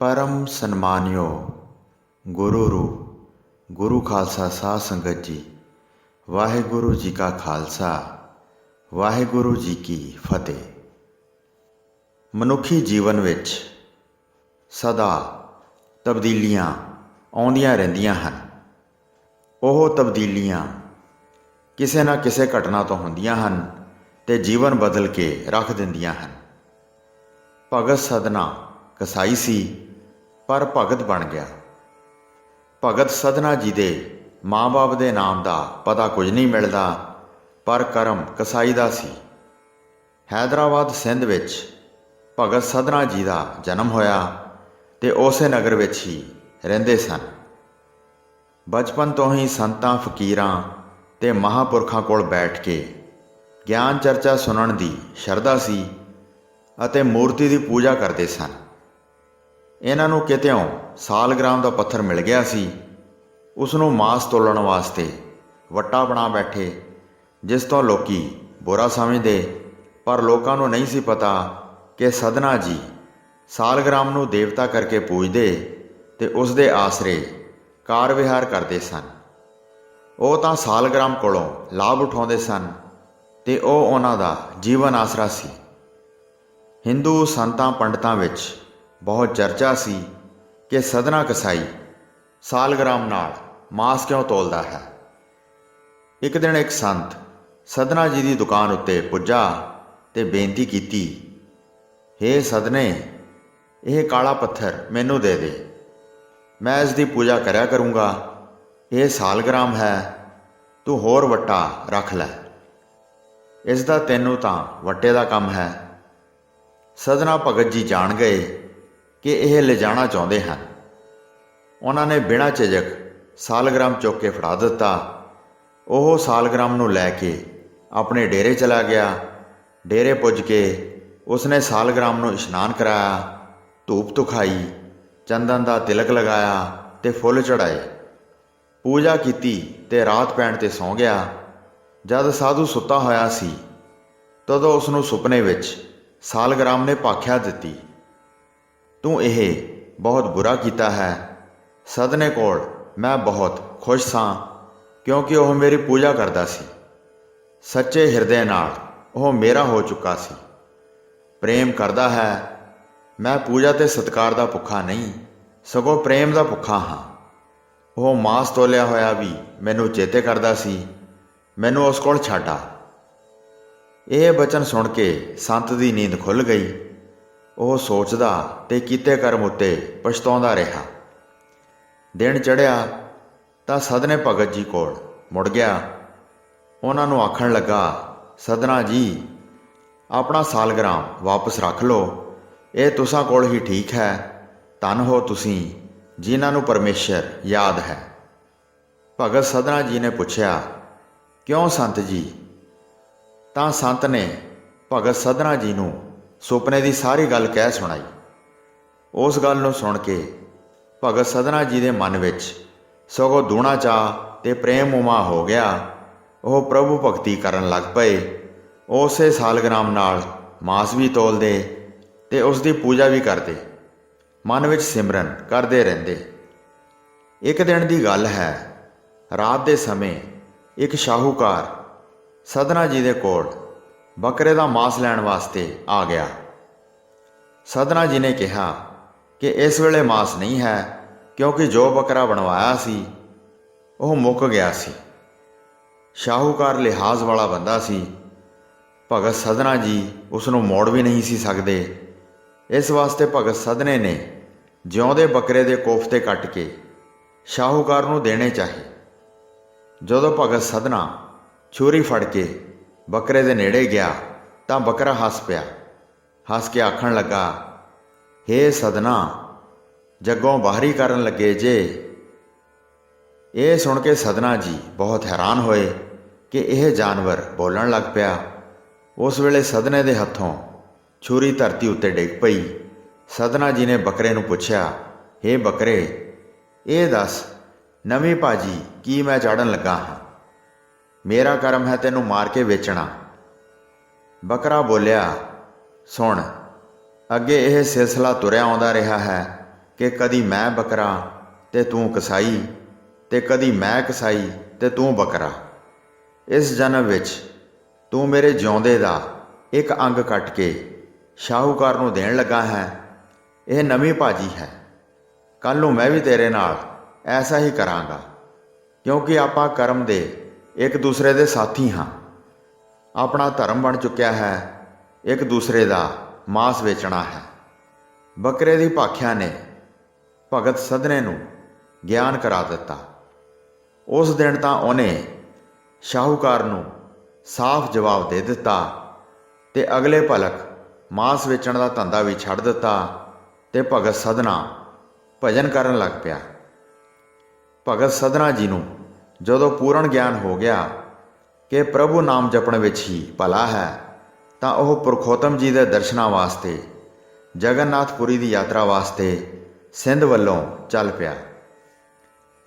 परम सन्मानियो गुरु रू गुरु खालसा साध संगत जी। वाहिगुरु जी का खालसा वाहिगुरु जी की फतेह। मनुखी जीवन विच सदा तब्दीलियां आउंदियां रहिंदियां हन। ਉਹ ਤਬਦੀਲੀਆਂ ਕਿਸੇ ਨਾ ਕਿਸੇ ਘਟਨਾ ਤੋਂ ਹੁੰਦੀਆਂ ਹਨ ਤੇ ਜੀਵਨ ਬਦਲ ਕੇ ਰੱਖ ਦਿੰਦੀਆਂ ਹਨ। ਭਗਤ ਸਧਨਾ ਕਸਾਈ ਸੀ ਪਰ ਭਗਤ ਬਣ ਗਿਆ। ਭਗਤ ਸਧਨਾ ਜੀ ਦੇ ਮਾਂ-ਬਾਪ ਦੇ ਨਾਮ ਦਾ ਪਤਾ ਕੁਝ ਨਹੀਂ ਮਿਲਦਾ, ਪਰ ਕਰਮ ਕਸਾਈ ਦਾ ਸੀ। ਹੈਦਰਾਬਾਦ ਸਿੰਧ ਵਿੱਚ ਭਗਤ ਸਧਨਾ ਜੀ ਦਾ ਜਨਮ ਹੋਇਆ ਤੇ ਉਸੇ ਨਗਰ ਵਿੱਚ ਹੀ ਰਹਿੰਦੇ ਸਨ। ਬਚਪਨ ਤੋਂ ਹੀ ਸੰਤਾਂ ਫਕੀਰਾਂ ਤੇ ਮਹਾਂਪੁਰਖਾਂ ਕੋਲ ਬੈਠ ਕੇ ਗਿਆਨ ਚਰਚਾ ਸੁਣਨ ਦੀ ਸ਼ਰਧਾ ਸੀ ਅਤੇ ਮੂਰਤੀ ਦੀ ਪੂਜਾ ਕਰਦੇ ਸਨ। ਇਹਨਾਂ ਨੂੰ ਕਿਤਿਓਂ ਸਾਲਗ੍ਰਾਮ ਦਾ ਪੱਥਰ ਮਿਲ ਗਿਆ ਸੀ। ਉਸ ਨੂੰ ਮਾਸ ਤੋਲਣ ਵਾਸਤੇ ਵੱਟਾ ਬਣਾ ਬੈਠੇ, ਜਿਸ ਤੋਂ ਲੋਕੀ ਬੁਰਾ ਸਮਝਦੇ, ਪਰ ਲੋਕਾਂ ਨੂੰ ਨਹੀਂ ਸੀ ਪਤਾ ਕਿ ਸਧਨਾ ਜੀ ਸਾਲਗ੍ਰਾਮ ਨੂੰ ਦੇਵਤਾ ਕਰਕੇ ਪੂਜਦੇ ਤੇ ਉਸ ਦੇ ਆਸਰੇ ਕਾਰ ਵਿਹਾਰ ਕਰਦੇ ਸਨ। ਉਹ ਤਾਂ ਸਾਲਗ੍ਰਾਮ ਕੋਲੋਂ ਲਾਭ ਉਠਾਉਂਦੇ ਸਨ ਤੇ ਉਹ ਉਹਨਾਂ ਦਾ ਜੀਵਨ ਆਸਰਾ ਸੀ। ਹਿੰਦੂ ਸੰਤਾਂ ਪੰਡਤਾਂ ਵਿੱਚ ਬਹੁਤ ਚਰਚਾ ਸੀ ਕਿ ਸਧਨਾ ਕਸਾਈ ਸਾਲਗ੍ਰਾਮ ਨਾਲ ਮਾਸ ਕਿਉਂ ਤੋਲਦਾ ਹੈ। ਇੱਕ ਦਿਨ ਇੱਕ ਸੰਤ ਸਧਨਾ ਜੀ ਦੀ ਦੁਕਾਨ ਉੱਤੇ ਪੁੱਜਾ ਤੇ ਬੇਨਤੀ ਕੀਤੀ, ਹੇ ਸਧਨੇ, ਇਹ ਕਾਲਾ ਪੱਥਰ ਮੈਨੂੰ ਦੇ ਦੇ, ਮੈਂ ਇਸ ਦੀ ਪੂਜਾ ਕਰਿਆ ਕਰੂੰਗਾ। ਇਹ ਸਾਲਗ੍ਰਾਮ ਹੈ, ਤੂੰ ਹੋਰ ਵੱਟਾ ਰੱਖ ਲੈ, ਇਸ ਦਾ ਤੈਨੂੰ ਤਾਂ ਵੱਟੇ ਦਾ ਕੰਮ ਹੈ। ਸਧਨਾ ਭਗਤ ਜੀ ਜਾਣ ਗਏ ਕਿ ਇਹ ਲਿਜਾਣਾ ਚਾਹੁੰਦੇ ਹਨ। ਉਹਨਾਂ ਨੇ ਬਿਨਾਂ ਝਿਜਕ ਸਾਲਗ੍ਰਾਮ ਚੁੱਕ ਕੇ ਫੜਾ ਦਿੱਤਾ। ਉਹ ਸਾਲਗ੍ਰਾਮ ਨੂੰ ਲੈ ਕੇ ਆਪਣੇ ਡੇਰੇ ਚਲਾ ਗਿਆ। ਡੇਰੇ ਪੁੱਜ ਕੇ ਉਸਨੇ ਸਾਲਗ੍ਰਾਮ ਨੂੰ ਇਸ਼ਨਾਨ ਕਰਾਇਆ, ਧੂਪ ਧੁਖਾਈ, ਚੰਦਨ ਦਾ ਤਿਲਕ ਲਗਾਇਆ ਤੇ ਫੁੱਲ ਚੜਾਏ, ਪੂਜਾ ਕੀਤੀ ਤੇ ਰਾਤ ਪੈਣ ਤੇ ਸੌਂ ਗਿਆ। ਜਦ ਸਾਧੂ ਸੁੱਤਾ ਹੋਇਆ ਸੀ ਤਦੋਂ ਉਸ ਨੂੰ ਸੁਪਨੇ ਵਿੱਚ ਸਾਲਗ੍ਰਾਮ ਨੇ ਭਾਖਿਆ ਦਿੱਤੀ, ਤੂੰ ਇਹ ਬਹੁਤ ਬੁਰਾ ਕੀਤਾ ਹੈ। ਸਧਨੇ ਕੋਲ ਮੈਂ ਬਹੁਤ ਖੁਸ਼ ਸਾਂ ਕਿਉਂਕਿ ਉਹ ਮੇਰੀ ਪੂਜਾ ਕਰਦਾ ਸੀ। ਸੱਚੇ ਹਿਰਦੇ ਨਾਲ ਉਹ ਮੇਰਾ ਹੋ ਚੁੱਕਾ ਸੀ, ਪ੍ਰੇਮ ਕਰਦਾ ਹੈ। ਮੈਂ ਪੂਜਾ ਤੇ ਸਤਿਕਾਰ ਦਾ ਭੁੱਖਾ ਨਹੀਂ, ਸਗੋਂ ਪ੍ਰੇਮ ਦਾ ਭੁੱਖਾ ਹਾਂ। ਉਹ ਮਾਸ ਤੋਲਿਆ ਹੋਇਆ ਵੀ ਮੈਨੂੰ ਚੇਤੇ ਕਰਦਾ ਸੀ, ਮੈਨੂੰ ਉਸ ਕੋਲ ਛੱਡ ਆ। ਇਹ ਬਚਨ ਸੁਣ ਕੇ ਸੰਤ ਦੀ ਨੀਂਦ ਖੁੱਲ੍ਹ ਗਈ। ਉਹ ਸੋਚਦਾ ਤੇ ਕੀਤੇ ਕਰਮ ਉੱਤੇ ਪਛਤਾਉਂਦਾ ਰਿਹਾ। ਦਿਨ ਚੜ੍ਹਿਆ ਤਾਂ ਸਧਨੇ ਭਗਤ ਜੀ ਕੋਲ ਮੁੜ ਗਿਆ। ਉਹਨਾਂ ਨੂੰ ਆਖਣ ਲੱਗਾ, ਸਧਨਾ ਜੀ, ਆਪਣਾ ਸਾਲਗ੍ਰਾਮ ਵਾਪਸ ਰੱਖ ਲਓ, ਇਹ ਤੁਸਾਂ ਕੋਲ ਹੀ ਠੀਕ ਹੈ। ਧੰਨ ਹੋ ਤੁਸੀਂ ਜਿਨ੍ਹਾਂ ਨੂੰ ਪਰਮੇਸ਼ਰ ਯਾਦ ਹੈ। ਭਗਤ ਸਧਨਾ ਜੀ ਨੇ ਪੁੱਛਿਆ, ਕਿਉਂ ਸੰਤ ਜੀ? ਤਾਂ ਸੰਤ ਨੇ ਭਗਤ ਸਧਨਾ ਜੀ ਨੂੰ ਸੁਪਨੇ ਦੀ ਸਾਰੀ ਗੱਲ ਕਹਿ ਸੁਣਾਈ। ਉਸ ਗੱਲ ਨੂੰ ਸੁਣ ਕੇ ਭਗਤ ਸਧਨਾ ਜੀ ਦੇ ਮਨ ਵਿੱਚ ਸਗੋਂ ਦੂਣਾ ਚਾਅ ਤੇ ਪ੍ਰੇਮ ਉਮਾ ਹੋ ਗਿਆ। ਉਹ ਪ੍ਰਭੂ ਭਗਤੀ ਕਰਨ ਲੱਗ ਪਏ। ਉਸੇ ਸਾਲਗ੍ਰਾਮ ਨਾਲ ਮਾਸ ਵੀ ਤੋਲਦੇ ਤੇ ਉਸ ਦੀ ਪੂਜਾ ਵੀ ਕਰਦੇ, ਮਨ ਵਿੱਚ ਸਿਮਰਨ ਕਰਦੇ ਰਹਿੰਦੇ। ਇੱਕ ਦਿਨ ਦੀ ਗੱਲ ਹੈ, ਰਾਤ ਦੇ ਸਮੇਂ ਇੱਕ ਸ਼ਾਹੂਕਾਰ ਸਧਨਾ ਜੀ ਦੇ ਕੋਲ ਬੱਕਰੇ ਦਾ ਮਾਸ ਲੈਣ ਵਾਸਤੇ ਆ ਗਿਆ। ਸਧਨਾ ਜੀ ਨੇ ਕਿਹਾ ਕਿ ਇਸ ਵੇਲੇ ਮਾਸ ਨਹੀਂ ਹੈ, ਕਿਉਂਕਿ ਜੋ ਬੱਕਰਾ ਬਣਵਾਇਆ ਸੀ ਉਹ ਮੁੱਕ ਗਿਆ ਸੀ। ਸ਼ਾਹੂਕਾਰ ਲਿਹਾਜ਼ ਵਾਲਾ ਬੰਦਾ ਸੀ। ਭਗਤ ਸਧਨਾ ਜੀ ਉਸ ਨੂੰ ਮੋੜ ਵੀ ਨਹੀਂ ਸੀ ਸਕਦੇ। ਇਸ ਵਾਸਤੇ ਭਗਤ ਸਧਨੇ ਨੇ ਜਿਉਂਦੇ ਬੱਕਰੇ ਦੇ ਕੋਫਤੇ ਕੱਟ ਕੇ ਸ਼ਾਹੂਕਾਰ ਨੂੰ ਦੇਣੇ ਚਾਹੇ। ਜਦੋਂ ਭਗਤ ਸਧਨਾ ਛੁਰੀ ਫੜ ਕੇ ਬੱਕਰੇ ਦੇ ਨੇੜੇ ਗਿਆ ਤਾਂ ਬੱਕਰਾ ਹੱਸ ਪਿਆ। ਹੱਸ ਕੇ ਆਖਣ ਲੱਗਾ, ਹੇ ਸਧਨਾ, ਜੱਗੋਂ ਬਾਹਰੀ ਕਰਨ ਲੱਗੇ ਜੇ। ਇਹ ਸੁਣ ਕੇ ਸਧਨਾ ਜੀ ਬਹੁਤ ਹੈਰਾਨ ਹੋਏ ਕਿ ਇਹ ਜਾਨਵਰ ਬੋਲਣ ਲੱਗ ਪਿਆ। ਉਸ ਵੇਲੇ ਸਧਨੇ ਦੇ ਹੱਥੋਂ ਛੁਰੀ ਧਰਤੀ ਉੱਤੇ ਡਿੱਗ ਪਈ। ਸਧਨਾ ਜੀ ਨੇ ਬੱਕਰੇ ਨੂੰ ਪੁੱਛਿਆ, ਹੇ ਬੱਕਰੇ, ਇਹ ਦੱਸ ਨਵੀਂ ਭਾਜੀ ਕੀ ਮੈਂ ਚਾੜਨ ਲੱਗਾ ਹਾਂ? ਮੇਰਾ ਕਰਮ ਹੈ ਤੈਨੂੰ ਮਾਰ ਕੇ ਵੇਚਣਾ। ਬੱਕਰਾ ਬੋਲਿਆ, ਸੁਣ, ਅੱਗੇ ਇਹ ਸਿਲਸਿਲਾ ਤੁਰਿਆ ਆਉਂਦਾ ਰਿਹਾ ਹੈ ਕਿ ਕਦੀ ਮੈਂ ਬੱਕਰਾ ਤੇ ਤੂੰ ਕਸਾਈ, ਤੇ ਕਦੀ ਮੈਂ ਕਸਾਈ ਤੇ ਤੂੰ ਬੱਕਰਾ। ਇਸ ਜਨਮ ਵਿੱਚ ਤੂੰ ਮੇਰੇ ਜਿਉਂਦੇ ਦਾ ਇੱਕ ਅੰਗ ਕੱਟ ਕੇ ਸ਼ਾਹੂਕਾਰ ਨੂੰ ਦੇਣ ਲੱਗਾ ਹੈ। ਇਹ ਨਵੀਂ ਭਾਜੀ ਹੈ। ਕੱਲ੍ਹ ਨੂੰ ਮੈਂ ਵੀ ਤੇਰੇ ਨਾਲ ਐਸਾ ਹੀ ਕਰਾਂਗਾ, ਕਿਉਂਕਿ ਆਪਾਂ ਕਰਮ ਦੇ ਇੱਕ ਦੂਸਰੇ ਦੇ ਸਾਥੀ ਹਾਂ। ਆਪਣਾ ਧਰਮ ਬਣ ਚੁੱਕਿਆ ਹੈ, ਇੱਕ ਦੂਸਰੇ ਦਾ ਮਾਸ ਵੇਚਣਾ ਹੈ। ਬੱਕਰੇ ਦੀ ਭਾਖਿਆ ਨੇ ਭਗਤ ਸਧਨੇ ਨੂੰ ਗਿਆਨ ਕਰਾ ਦਿੱਤਾ। ਉਸ ਦਿਨ ਤਾਂ ਉਹਨੇ ਸ਼ਾਹੂਕਾਰ ਨੂੰ ਸਾਫ਼ ਜਵਾਬ ਦੇ ਦਿੱਤਾ ਤੇ ਅਗਲੇ ਭਲਕ ਮਾਸ ਵੇਚਣ ਦਾ ਧੰਦਾ ਵੀ ਛੱਡ ਦਿੱਤਾ ਤੇ ਭਗਤ ਸਧਨਾ ਭਜਨ ਕਰਨ ਲੱਗ ਪਿਆ। ਭਗਤ ਸਧਨਾ ਜੀ ਨੂੰ ਜਦੋਂ ਪੂਰਨ ਗਿਆਨ ਹੋ ਗਿਆ ਕਿ ਪ੍ਰਭੂ ਨਾਮ ਜਪਣ ਵਿੱਚ ਹੀ ਭਲਾ ਹੈ, ਤਾਂ ਉਹ ਪੁਰਖੋਤਮ ਜੀ ਦੇ ਦਰਸ਼ਨਾਂ ਵਾਸਤੇ ਜਗਨਨਾਥਪੁਰੀ ਦੀ ਯਾਤਰਾ ਵਾਸਤੇ ਸਿੰਧ ਵੱਲੋਂ ਚੱਲ ਪਿਆ।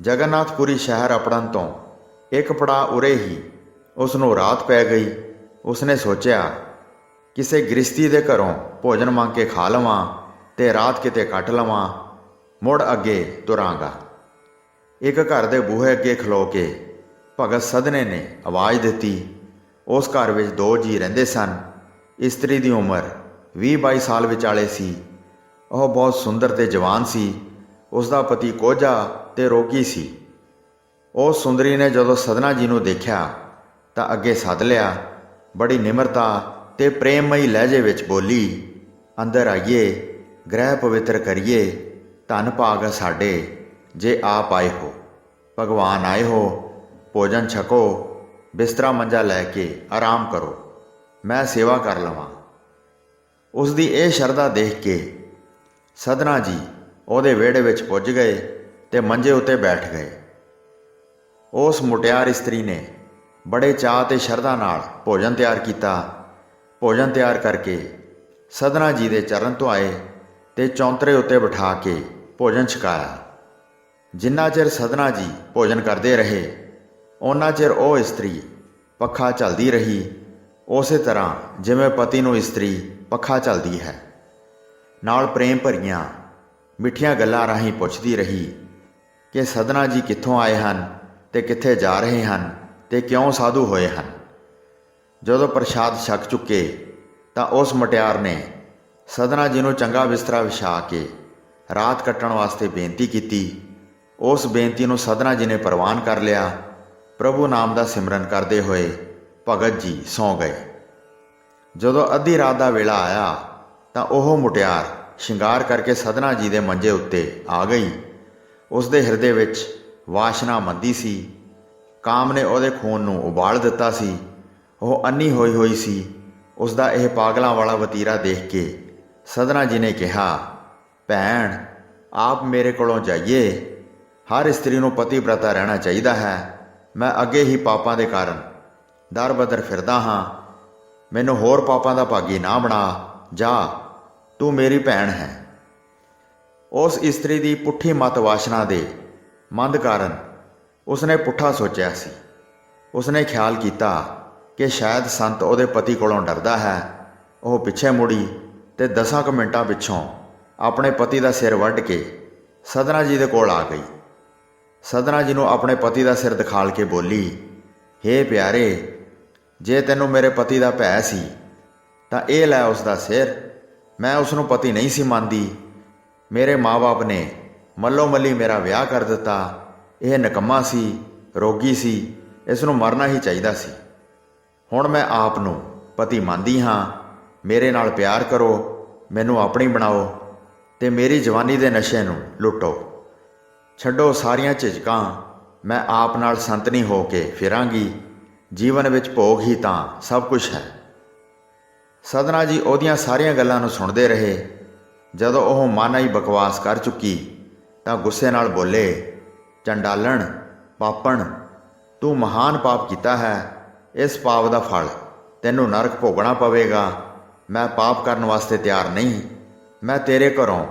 ਜਗਨਨਾਥਪੁਰੀ ਸ਼ਹਿਰ ਅਪੜਨ ਤੋਂ ਇੱਕ ਪੜਾਅ ਉਰੇ ਹੀ ਉਸ ਨੂੰ ਰਾਤ ਪੈ ਗਈ। ਉਸਨੇ ਸੋਚਿਆ ਕਿਸੇ ਗ੍ਰਸਤੀ ਦੇ ਘਰੋਂ ਭੋਜਨ ਮੰਗ ਕੇ ਖਾ ਲਵਾਂ ਤੇ ਰਾਤ ਕਿਤੇ ਕੱਟ ਲਵਾਂ, ਮੁੜ ਅੱਗੇ ਤੁਰਾਂਗਾ। ਇੱਕ ਘਰ ਦੇ ਬੂਹੇ ਅੱਗੇ ਖਲੋ ਕੇ ਭਗਤ ਸਧਨੇ ਨੇ ਆਵਾਜ਼ ਦਿੱਤੀ। ਉਸ ਘਰ ਵਿੱਚ ਦੋ ਜੀ ਰਹਿੰਦੇ ਸਨ। ਇਸਤਰੀ ਦੀ ਉਮਰ 20-22 ਸਾਲ ਵਿਚਾਲੇ ਸੀ। ਉਹ ਬਹੁਤ ਸੁੰਦਰ ਤੇ ਜਵਾਨ ਸੀ। ਉਸ ਦਾ ਪਤੀ ਕੋਝਾ ਤੇ ਰੋਗੀ ਸੀ। ਉਸ ਸੁੰਦਰੀ ਨੇ ਜਦੋਂ ਸਧਨਾ ਜੀ ਨੂੰ ਦੇਖਿਆ ਤਾਂ ਅੱਗੇ ਸੱਦ ਲਿਆ। ਬੜੀ ਨਿਮਰਤਾ ਤੇ ਪ੍ਰੇਮਮਈ ਲਹਿਜੇ ਵਿੱਚ ਬੋਲੀ, ਅੰਦਰ ਆਈਏ, ਗ੍ਰਹਿ ਪਵਿੱਤਰ ਕਰੀਏ। ਧੰਨ ਭਾਗ ਸਾਡੇ ਜੇ ਆਪ ਆਏ ਹੋ, ਭਗਵਾਨ ਆਏ ਹੋ। ਭੋਜਨ ਛਕੋ, ਬਿਸਤਰਾ ਮੰਜਾ ਲੈ ਕੇ ਆਰਾਮ ਕਰੋ, ਮੈਂ ਸੇਵਾ ਕਰ ਲਵਾਂ। ਉਸ ਦੀ ਇਹ ਸ਼ਰਧਾ ਦੇਖ ਕੇ ਸਧਨਾ ਜੀ ਉਹਦੇ ਵਿਹੜੇ ਵਿੱਚ ਪੁੱਜ ਗਏ ਤੇ ਮੰਜੇ ਉੱਤੇ ਬੈਠ ਗਏ। ਉਸ ਮੁਟਿਆਰ ਇਸਤਰੀ ਨੇ ਬੜੇ ਚਾਅ ਤੇ ਸ਼ਰਧਾ ਨਾਲ ਭੋਜਨ ਤਿਆਰ ਕੀਤਾ। ਭੋਜਨ ਤਿਆਰ ਕਰਕੇ ਸਧਨਾ ਜੀ ਦੇ ਚਰਨ ਧੁਆਏ ਤੇ ਚੌਂਤਰੇ ਉੱਤੇ ਬਿਠਾ ਕੇ ਭੋਜਨ ਛਕਾਇਆ। ਜਿੰਨਾ ਚਿਰ ਸਧਨਾ ਜੀ ਭੋਜਨ ਕਰਦੇ ਰਹੇ, ਓਨਾ ਚਿਰ ਉਹ ਇਸਤਰੀ ਪੱਖਾ ਝੱਲਦੀ ਰਹੀ, ਉਸੇ ਤਰ੍ਹਾਂ ਜਿਵੇਂ ਪਤੀ ਨੂੰ ਇਸਤਰੀ ਪੱਖਾ ਝੱਲਦੀ ਹੈ। ਨਾਲ ਪ੍ਰੇਮ ਭਰੀਆਂ ਮਿੱਠੀਆਂ ਗੱਲਾਂ ਰਾਹੀਂ ਪੁੱਛਦੀ ਰਹੀ ਕਿ ਸਧਨਾ ਜੀ ਕਿੱਥੋਂ ਆਏ ਹਨ ਤੇ ਕਿੱਥੇ ਜਾ ਰਹੇ ਹਨ ਤੇ ਕਿਉਂ ਸਾਧੂ ਹੋਏ ਹਨ। ਜਦੋਂ ਪ੍ਰਸ਼ਾਦ ਛਕ ਚੁੱਕੇ ਤਾਂ ਉਸ ਮੁਟਿਆਰ ਨੇ ਸਧਨਾ ਜੀ ਨੂੰ ਚੰਗਾ ਬਿਸਤਰਾ ਵਿਛਾ ਕੇ ਰਾਤ ਕੱਟਣ ਵਾਸਤੇ ਬੇਨਤੀ ਕੀਤੀ। ਉਸ ਬੇਨਤੀ ਨੂੰ ਸਧਨਾ ਜੀ ਨੇ ਪ੍ਰਵਾਨ ਕਰ ਲਿਆ। ਪ੍ਰਭੂ ਨਾਮ ਦਾ ਸਿਮਰਨ ਕਰਦੇ ਹੋਏ ਭਗਤ ਜੀ ਸੌਂ ਗਏ। ਜਦੋਂ ਅੱਧੀ ਰਾਤ ਦਾ ਵੇਲਾ ਆਇਆ ਤਾਂ ਉਹ ਮੁਟਿਆਰ ਸ਼ਿੰਗਾਰ ਕਰਕੇ ਸਧਨਾ ਜੀ ਦੇ ਮੰਜੇ ਉੱਤੇ ਆ ਗਈ। ਉਸ ਦੇ ਹਿਰਦੇ ਵਿੱਚ ਵਾਸ਼ਨਾ ਮੰਦੀ ਸੀ। ਕਾਮ ਨੇ ਉਹਦੇ ਖੂਨ ਨੂੰ ਉਬਾਲ ਦਿੱਤਾ ਸੀ। ਉਹ ਅੰਨੀ ਹੋਈ ਹੋਈ ਸੀ। ਉਸ ਦਾ ਇਹ ਪਾਗਲਾਂ ਵਾਲਾ ਵਤੀਰਾ ਦੇਖ ਕੇ ਸਧਨਾ ਜੀ ਨੇ ਕਿਹਾ, ਭੈਣ, ਆਪ ਮੇਰੇ ਕੋਲੋਂ ਜਾਈਏ। ਹਰ ਇਸਤਰੀ ਨੂੰ ਪਤੀਵ੍ਰਤਾ ਰਹਿਣਾ ਚਾਹੀਦਾ ਹੈ। ਮੈਂ ਅੱਗੇ ਹੀ ਪਾਪਾਂ ਦੇ ਕਾਰਨ ਦਰ ਬਦਰ ਫਿਰਦਾ ਹਾਂ। ਮੈਨੂੰ ਹੋਰ ਪਾਪਾਂ ਦਾ ਭਾਗੀ ਨਾ ਬਣਾ। ਜਾ, ਤੂੰ ਮੇਰੀ ਭੈਣ ਹੈ। ਉਸ ਇਸਤਰੀ ਦੀ ਪੁੱਠੀ ਮਤ ਵਾਸ਼ਨਾ ਦੇ ਮੰਦ ਕਾਰਨ ਉਸਨੇ ਪੁੱਠਾ ਸੋਚਿਆ ਸੀ। ਉਸਨੇ ਖਿਆਲ ਕੀਤਾ ਕਿ ਸ਼ਾਇਦ ਸੰਤ ਉਹਦੇ ਪਤੀ ਕੋਲੋਂ ਡਰਦਾ ਹੈ। ਉਹ ਪਿੱਛੇ ਮੁੜੀ ਤੇ 10 ਕੁ ਮਿੰਟਾਂ ਪਿੱਛੋਂ ਆਪਣੇ ਪਤੀ ਦਾ ਸਿਰ ਵੱਢ ਕੇ ਸਧਨਾ ਜੀ ਦੇ ਕੋਲ ਆ ਗਈ। ਸਧਨਾ ਜੀ ਨੂੰ ਆਪਣੇ ਪਤੀ ਦਾ ਸਿਰ ਦਿਖਾਲ ਕੇ ਬੋਲੀ, ਹੇ ਪਿਆਰੇ, ਜੇ ਤੈਨੂੰ ਮੇਰੇ ਪਤੀ ਦਾ ਭੈ ਸੀ ਤਾਂ ਇਹ ਲੈ ਉਸ ਦਾ ਸਿਰ। ਮੈਂ ਉਸ ਨੂੰ ਪਤੀ ਨਹੀਂ ਸੀ ਮੰਨਦੀ। ਮੇਰੇ ਮਾਂ-ਬਾਪ ਨੇ ਮੱਲੋ ਮੱਲੀ ਮੇਰਾ ਵਿਆਹ ਕਰ ਦਿੱਤਾ। ਇਹ ਨਿਕੰਮਾ ਸੀ, ਰੋਗੀ ਸੀ, ਇਸ ਨੂੰ ਮਰਨਾ ਹੀ ਚਾਹੀਦਾ ਸੀ। ਹੁਣ ਮੈਂ ਆਪ ਨੂੰ ਪਤੀ ਮੰਨਦੀ ਹਾਂ। ਮੇਰੇ ਨਾਲ ਪਿਆਰ ਕਰੋ, ਮੈਨੂੰ ਆਪਣੀ ਬਣਾਓ ਤੇ ਮੇਰੀ ਜਵਾਨੀ ਦੇ ਨਸ਼ੇ ਨੂੰ ਲੁੱਟੋ। ਛੱਡੋ ਸਾਰੀਆਂ ਝਿਜਕਾਂ। ਮੈਂ ਆਪ ਨਾਲ ਸੰਤਨੀ ਹੋ ਕੇ ਫਿਰਾਂਗੀ। ਜੀਵਨ ਵਿੱਚ ਭੋਗ ਹੀ ਤਾਂ ਸਭ ਕੁਝ ਹੈ। ਸਧਨਾ ਜੀ ਉਹਦੀਆਂ ਸਾਰੀਆਂ ਗੱਲਾਂ ਨੂੰ ਸੁਣਦੇ ਰਹੇ। ਜਦੋਂ ਉਹ ਮਾਨਾਈ ਬਕਵਾਸ ਕਰ ਚੁੱਕੀ ਤਾਂ ਗੁੱਸੇ ਨਾਲ ਬੋਲੇ, ਚੰਡਾਲਣ, ਪਾਪਣ, ਤੂੰ ਮਹਾਨ ਪਾਪ ਕੀਤਾ ਹੈ। ਇਸ ਪਾਪ ਦਾ ਫਲ ਤੈਨੂੰ ਨਰਕ ਭੋਗਣਾ ਪਵੇਗਾ। ਮੈਂ ਪਾਪ ਕਰਨ ਵਾਸਤੇ ਤਿਆਰ ਨਹੀਂ। ਮੈਂ ਤੇਰੇ ਘਰੋਂ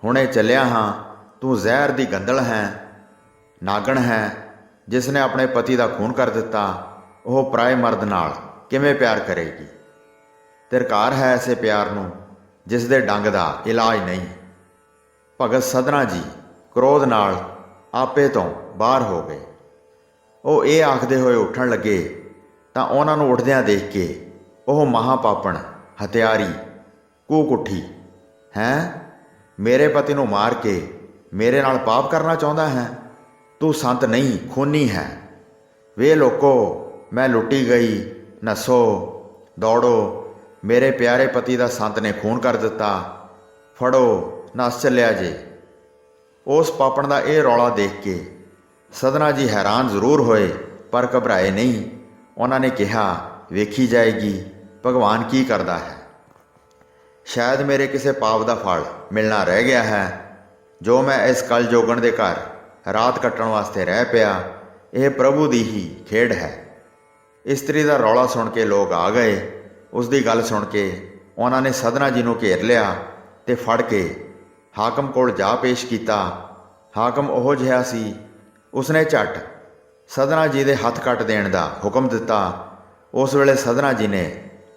ਹੁਣੇ ਚੱਲਿਆ ਹਾਂ। ਤੂੰ ਜ਼ਹਿਰ ਦੀ ਗੰਦਲ ਹੈ, ਨਾਗਣ ਹੈ, ਜਿਸ ਨੇ ਆਪਣੇ ਪਤੀ ਦਾ ਖੂਨ ਕਰ ਦਿੱਤਾ। ਉਹ ਪਰਾਏ ਮਰਦ ਨਾਲ ਕਿਵੇਂ ਪਿਆਰ ਕਰੇਗੀ? ਧਿਰਕਾਰ ਹੈ ਐਸੇ ਪਿਆਰ ਨੂੰ ਜਿਸ ਦੇ ਡੰਗ ਦਾ ਇਲਾਜ ਨਹੀਂ। ਭਗਤ ਸਧਨਾ ਜੀ ਕ੍ਰੋਧ ਨਾਲ ਆਪੇ ਤੋਂ ਬਾਹਰ ਹੋ ਗਏ। ਉਹ ਇਹ ਆਖਦੇ ਹੋਏ ਉੱਠਣ ਲੱਗੇ ਤਾਂ ਉਹਨਾਂ ਨੂੰ ਉੱਠਦਿਆਂ ਦੇਖ ਕੇ ਉਹ ਮਹਾਪਾਪਣ ਹਥਿਆਰੀ ਕੂਕ ਉੱਠੀ, ਹੈਂ, ਮੇਰੇ ਪਤੀ ਨੂੰ ਮਾਰ ਕੇ ਮੇਰੇ ਨਾਲ ਪਾਪ ਕਰਨਾ ਚਾਹੁੰਦਾ ਹੈ? ਤੂੰ ਸੰਤ ਨਹੀਂ, ਖੂਨੀ ਹੈ। ਵੇ ਲੋਕੋ, ਮੈਂ ਲੁੱਟੀ ਗਈ, ਨੱਸੋ, ਦੌੜੋ, ਮੇਰੇ ਪਿਆਰੇ ਪਤੀ ਦਾ ਸੰਤ ਨੇ ਖੂਨ ਕਰ ਦਿੱਤਾ, ਫੜੋ, ਨੱਸ ਚੱਲਿਆ ਜੇ। ਉਸ ਪਾਪਣ ਦਾ ਇਹ ਰੌਲਾ ਦੇਖ ਕੇ ਸਧਨਾ ਜੀ ਹੈਰਾਨ ਜ਼ਰੂਰ ਹੋਏ ਪਰ ਘਬਰਾਏ ਨਹੀਂ। ਉਹਨਾਂ ਨੇ ਕਿਹਾ, ਵੇਖੀ ਜਾਏਗੀ ਭਗਵਾਨ ਕੀ ਕਰਦਾ ਹੈ। ਸ਼ਾਇਦ ਮੇਰੇ ਕਿਸੇ ਪਾਪ ਦਾ ਫਲ ਮਿਲਣਾ ਰਹਿ ਗਿਆ ਹੈ। ਜੋ ਮੈਂ ਇਸ ਕਲ ਜੋਗਣ ਦੇ ਘਰ ਰਾਤ ਕੱਟਣ ਵਾਸਤੇ ਰਹਿ ਪਿਆ, ਇਹ ਪ੍ਰਭੂ ਦੀ ਹੀ ਖੇਡ ਹੈ। ਇਸਤਰੀ ਦਾ ਰੌਲਾ ਸੁਣ ਕੇ ਲੋਕ ਆ ਗਏ। ਉਸ ਦੀ ਗੱਲ ਸੁਣ ਕੇ ਉਹਨਾਂ ਨੇ ਸਧਨਾ ਜੀ ਨੂੰ ਘੇਰ ਲਿਆ ਤੇ ਫੜ ਕੇ ਹਾਕਮ ਕੋਲ ਜਾ ਪੇਸ਼ ਕੀਤਾ। ਹਾਕਮ ਉਹੋ ਜਿਹਾ ਸੀ, ਉਸਨੇ ਝੱਟ ਸਧਨਾ ਜੀ ਦੇ ਹੱਥ ਕੱਟ ਦੇਣ ਦਾ ਹੁਕਮ ਦਿੱਤਾ। ਉਸ ਵੇਲੇ ਸਧਨਾ ਜੀ ਨੇ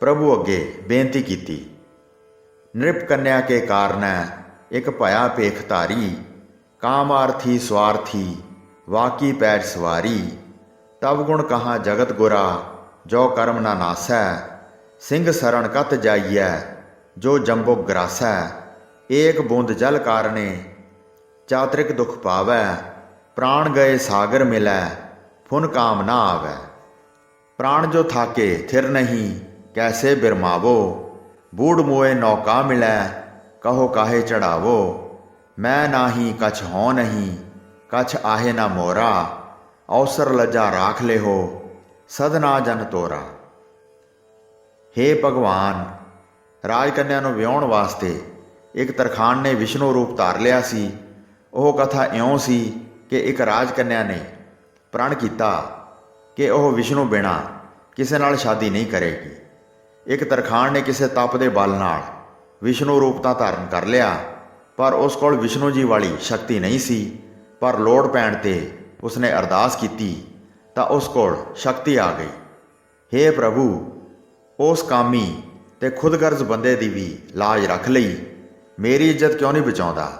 ਪ੍ਰਭੂ ਅੱਗੇ ਬੇਨਤੀ ਕੀਤੀ, ਨ੍ਰਿਪ ਕੰਨਿਆ ਕੇ ਕਾਰਨੈ ਇੱਕ ਭਇਆ ਭੇਖ ਧਾਰੀ, ਕਾਮਾਰਥੀ ਸਵਾਰਥੀ ਵਾਕੀ ਪੈਜ ਸਵਾਰੀ, ਤਬ ਗੁਣ ਕਹਾਂ ਜਗਤ ਗੁਰਾ ਜੋ ਕਰਮ ਨਾ ਨਾਸੈ, ਸਿੰਘ ਸਰਣ ਕਤ ਜਾਈਐ ਜੋ ਜੰਬੋ ਗਰਾਸੈ, ਏਕ ਬੂੰਦ ਜਲ ਕਾਰਣੇ ਚਾਤਰਿਕ ਦੁਖ ਪਾਵੈ, ਪ੍ਰਾਣ ਗਏ ਸਾਗਰ ਮਿਲੈ ਫੁਨ ਕਾਮ ਨਾ ਆਵੈ, ਪ੍ਰਾਣ ਜੋ ਥਾਕੇ ਥਿਰ ਨਹੀਂ ਕੈਸੇ ਬਿਰਮਾਵੋ, ਬੂੜ ਮੋਏ ਨੌਕਾ ਮਿਲੈ ਕਹੋ ਕਾਹੇ ਚੜਾਵੋ, ਮੈਂ ਨਾਹੀ ਕਛ ਹੋ ਨਹੀਂ ਕਛ ਆਹੇ ਨਾ ਮੋਰਾ, ਅਵਸਰ ਲੱਜਾ ਰਾਖ ਲਿਹੋ ਸਧਨਾ ਜਨ ਤੋਰਾ। ਹੇ ਭਗਵਾਨ, ਰਾਜ ਕੰਨਿਆ ਨੂੰ ਵਿਆਹੁਣ ਵਾਸਤੇ ਇੱਕ ਤਰਖਾਣ ਨੇ ਵਿਸ਼ਨੂੰ ਰੂਪ ਧਾਰ ਲਿਆ ਸੀ। ਉਹ ਕਥਾ ਇਉਂ ਸੀ ਕਿ ਇੱਕ ਰਾਜ ਕੰਨਿਆ ਨੇ ਪ੍ਰਣ ਕੀਤਾ ਕਿ ਉਹ ਵਿਸ਼ਨੂੰ ਬਿਨਾਂ ਕਿਸੇ ਨਾਲ ਸ਼ਾਦੀ ਨਹੀਂ ਕਰੇਗੀ। ਇੱਕ ਤਰਖਾਣ ਨੇ ਕਿਸੇ ਤਪ ਦੇ ਬਲ ਨਾਲ ਵਿਸ਼ਨੂੰ ਰੂਪ ਤਾਂ ਧਾਰਨ ਕਰ ਲਿਆ, ਪਰ ਉਸ ਕੋਲ ਵਿਸ਼ਨੂੰ ਜੀ ਵਾਲੀ ਸ਼ਕਤੀ ਨਹੀਂ ਸੀ। ਪਰ ਲੋੜ ਪੈਣ 'ਤੇ ਉਸਨੇ ਅਰਦਾਸ ਕੀਤੀ ਤਾਂ ਉਸ ਕੋਲ ਸ਼ਕਤੀ ਆ ਗਈ। ਹੇ ਪ੍ਰਭੂ, ਉਸ ਕਾਮੀ ਤੇ ਖੁਦਗਰਜ਼ ਬੰਦੇ ਦੀ ਵੀ ਲਾਜ ਰੱਖ ਲਈ, ਮੇਰੀ ਇੱਜ਼ਤ ਕਿਉਂ ਨਹੀਂ ਬਚਾਉਂਦਾ?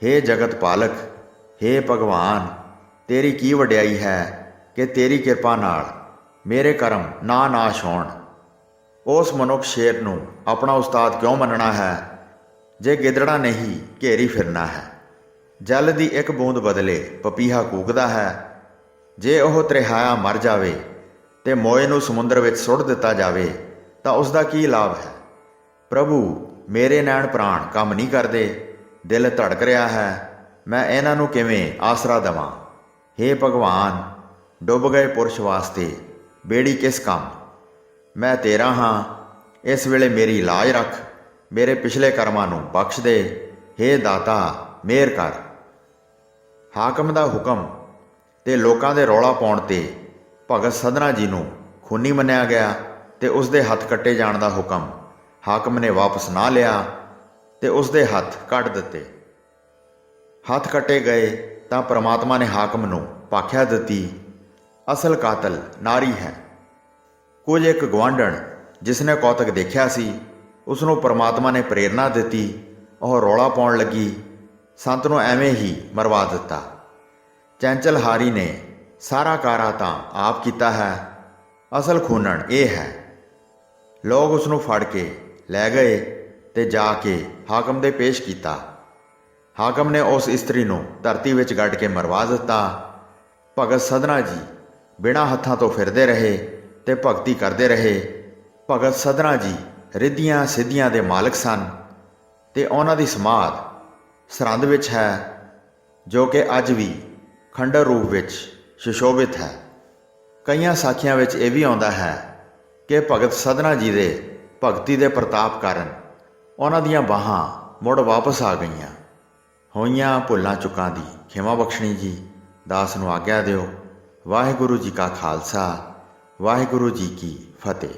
ਹੇ ਜਗਤ ਪਾਲਕ, ਹੇ ਭਗਵਾਨ, ਤੇਰੀ ਕੀ ਵਡਿਆਈ ਹੈ ਕਿ ਤੇਰੀ ਕਿਰਪਾ ਨਾਲ ਮੇਰੇ ਕਰਮ ਨਾ ਨਾਸ਼ ਹੋਣ। ਉਸ ਮਨੁੱਖ ਸ਼ੇਰ ਨੂੰ ਆਪਣਾ ਉਸਤਾਦ ਕਿਉਂ ਮੰਨਣਾ ਹੈ ਜੇ ਗਿੱਦੜਾਂ ਨੇ ਹੀ ਘੇਰੀ ਫਿਰਨਾ ਹੈ? ਜਲ ਦੀ ਇੱਕ ਬੂੰਦ ਬਦਲੇ ਪਪੀਹਾ ਕੂਕਦਾ ਹੈ। ਜੇ ਉਹ ਤ੍ਰਿਹਾਇਆ ਮਰ ਜਾਵੇ ਤੇ ਮੋਏ ਨੂੰ ਸਮੁੰਦਰ ਵਿੱਚ ਸੁੱਟ ਦਿੱਤਾ ਜਾਵੇ ਤਾਂ ਉਸ ਦਾ ਕੀ ਲਾਭ ਹੈ? ਪ੍ਰਭੂ, ਮੇਰੇ ਨੈਣ ਪ੍ਰਾਣ ਕੰਮ ਨਹੀਂ ਕਰਦੇ, ਦਿਲ ਧੜਕ ਰਿਹਾ ਹੈ, ਮੈਂ ਇਹਨਾਂ ਨੂੰ ਕਿਵੇਂ ਆਸਰਾ ਦੇਵਾਂ? ਹੇ ਭਗਵਾਨ, ਡੁੱਬ ਗਏ ਪੁਰਸ਼ ਵਾਸਤੇ ਬੇੜੀ ਕਿਸ ਕੰਮ? ਮੈਂ ਤੇਰਾ ਹਾਂ, ਇਸ ਵੇਲੇ ਮੇਰੀ ਲਾਜ ਰੱਖ, ਮੇਰੇ ਪਿਛਲੇ ਕਰਮਾਂ ਨੂੰ ਬਖਸ਼ ਦੇ। ਹੇ ਦਾਤਾ, ਮਿਹਰ ਕਰ। ਹਾਕਮ ਦਾ ਹੁਕਮ ਤੇ ਲੋਕਾਂ ਦੇ ਰੌਲਾ ਪਾਉਣ ਤੇ ਭਗਤ ਸਧਨਾ ਜੀ ਨੂੰ ਖੂਨੀ ਮੰਨਿਆ ਗਿਆ ਤੇ ਉਸ ਦੇ ਹੱਥ ਕੱਟੇ ਜਾਣ ਦਾ ਹੁਕਮ ਹਾਕਮ ਨੇ ਵਾਪਸ ਨਾ ਲਿਆ ਤੇ ਉਸ ਦੇ ਹੱਥ ਕੱਟ ਦਿੱਤੇ। ਹੱਥ ਕੱਟੇ ਗਏ ਤਾਂ ਪ੍ਰਮਾਤਮਾ ਨੇ ਹਾਕਮ ਨੂੰ ਭਾਖਿਆ ਦਿੱਤੀ, ਅਸਲ ਕਾਤਲ ਨਾਰੀ ਹੈ। ਕੁਝ ਇੱਕ ਗੁਆਂਢਣ ਜਿਸ ਨੇ ਕੌਤਕ ਦੇਖਿਆ ਸੀ, ਉਸ ਨੂੰ ਪ੍ਰਮਾਤਮਾ ਨੇ ਪ੍ਰੇਰਨਾ ਦਿੱਤੀ। ਉਹ ਰੌਲਾ ਪਾਉਣ ਲੱਗੀ, ਸੰਤ ਨੂੰ ਐਵੇਂ ਹੀ ਮਰਵਾ ਦਿੱਤਾ। ਚੰਚਲ ਹਾਰੀ ਨੇ ਸਾਰਾ ਕਾਰਾ ਤਾਂ ਆਪ ਕੀਤਾ ਹੈ, ਅਸਲ ਖੂਨਣ ਇਹ ਹੈ। ਲੋਕ ਉਸ ਨੂੰ ਫੜ ਕੇ ਲੈ ਗਏ ਤੇ ਜਾ ਕੇ ਹਾਕਮ ਦੇ ਪੇਸ਼ ਕੀਤਾ। ਹਾਕਮ ਨੇ ਉਸ ਇਸਤਰੀ ਨੂੰ ਧਰਤੀ ਵਿੱਚ ਗੱਡ ਕੇ ਮਰਵਾ ਦਿੱਤਾ। ਭਗਤ ਸਧਨਾ ਜੀ ਬਿਨਾਂ ਹੱਥਾਂ ਤੋਂ ਫਿਰਦੇ ਰਹੇ ਤੇ ਭਗਤੀ ਕਰਦੇ ਰਹੇ। ਭਗਤ ਸਧਨਾ ਜੀ ਰਿੱਧੀਆਂ ਸਿੱਧੀਆਂ ਦੇ ਮਾਲਕ ਸਨ ਤੇ ਉਹਨਾਂ ਦੀ ਸਮਾਧ ਸਰਹੰਦ ਵਿੱਚ ਹੈ, ਜੋ ਕਿ ਅੱਜ ਵੀ ਖੰਡਰ ਰੂਪ ਵਿੱਚ ਸੁਸ਼ੋਭਿਤ ਹੈ। ਕਈਆਂ ਸਾਖੀਆਂ ਵਿੱਚ ਇਹ ਵੀ ਆਉਂਦਾ ਹੈ ਕਿ ਭਗਤ ਸਧਨਾ ਜੀ ਦੇ ਭਗਤੀ ਦੇ ਪ੍ਰਤਾਪ ਕਾਰਨ ਉਹਨਾਂ ਦੀਆਂ ਬਾਹਾਂ ਮੁੜ ਵਾਪਸ ਆ ਗਈਆਂ। ਹੋਈਆਂ ਭੁੱਲਾਂ ਚੁੱਕਾਂ ਦੀ ਖਿਮਾ ਬਖਸ਼ਣੀ ਜੀ। ਦਾਸ ਨੂੰ ਆਗਿਆ ਦਿਓ। ਵਾਹਿਗੁਰੂ ਜੀ ਕਾ ਖਾਲਸਾ, ਵਾਹਿਗੁਰੂ ਜੀ ਕੀ ਫਤਿਹ।